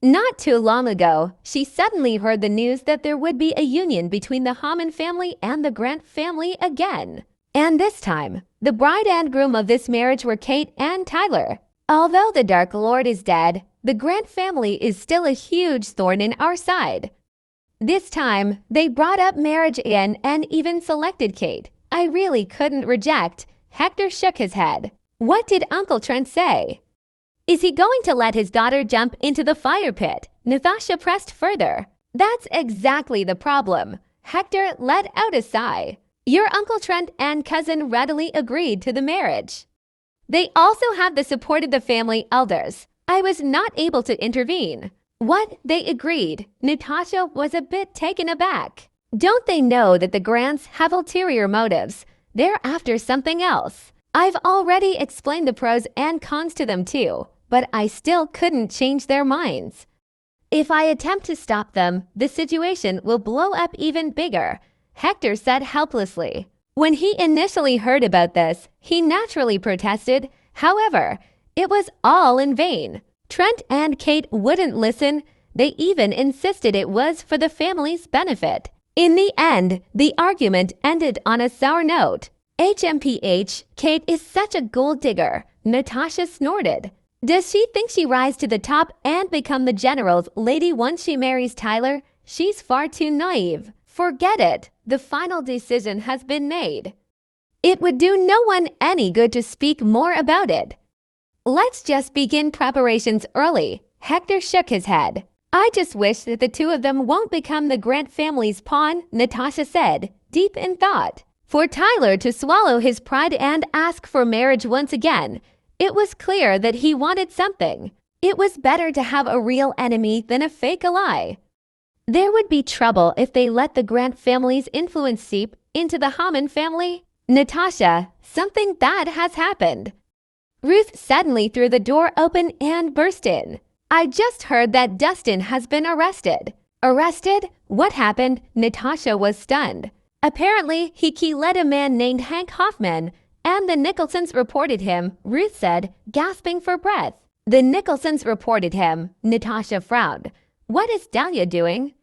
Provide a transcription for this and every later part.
Not too long ago, she suddenly heard the news that there would be a union between the Hammond family and the Grant family again. And this time, the bride and groom of this marriage were Kate and Tyler. Although the Dark Lord is dead, the Grant family is still a huge thorn in our side. This time, they brought up marriage again and even selected Kate. I really couldn't reject. Hector shook his head. What did Uncle Trent say? Is he going to let his daughter jump into the fire pit? Natasha pressed further. That's exactly the problem. Hector let out a sigh. Your Uncle Trent and cousin readily agreed to the marriage. They also have the support of the family elders. I was not able to intervene. What? They agreed. Natasha was a bit taken aback. Don't they know that the Grants have ulterior motives? They're after something else. I've already explained the pros and cons to them too, but I still couldn't change their minds. If I attempt to stop them, the situation will blow up even bigger, Hector said helplessly. When he initially heard about this, he naturally protested. However, it was all in vain. Trent and Kate wouldn't listen. They even insisted it was for the family's benefit. In the end, the argument ended on a sour note. HMPH, Kate is such a gold digger, Natasha snorted. Does she think she rise to the top and become the general's lady once she marries Tyler? She's far too naive. Forget it. The final decision has been made. It would do no one any good to speak more about it. Let's just begin preparations early. Hector shook his head. I just wish that the two of them won't become the Grant family's pawn, Natasha said, deep in thought. For Tyler to swallow his pride and ask for marriage once again, it was clear that he wanted something. It was better to have a real enemy than a fake ally. There would be trouble if they let the Grant family's influence seep into the Hammond family. Natasha, something bad has happened. Ruth suddenly threw the door open and burst in. I just heard that Dustin has been arrested. Arrested? What happened? Natasha was stunned. Apparently, he led a man named Hank Hoffman, and the Nicholsons reported him, Ruth said, gasping for breath. The Nicholsons reported him. Natasha frowned. What is Dahlia doing?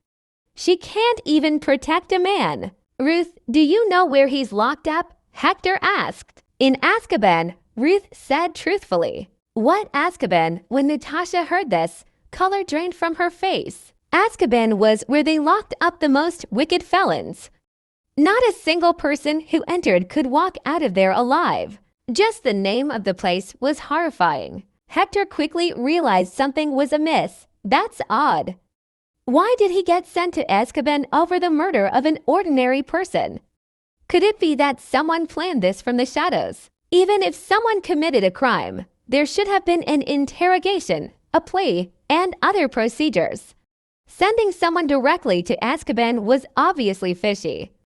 She can't even protect a man. Ruth, do you know where he's locked up? Hector asked. In Azkaban, Ruth said truthfully. What Azkaban? When Natasha heard this, color drained from her face. Azkaban was where they locked up the most wicked felons. Not a single person who entered could walk out of there alive. Just the name of the place was horrifying. Hector quickly realized something was amiss. That's odd. Why did he get sent to Azkaban over the murder of an ordinary person? Could it be that someone planned this from the shadows? Even if someone committed a crime, there should have been an interrogation, a plea, and other procedures. Sending someone directly to Azkaban was obviously fishy.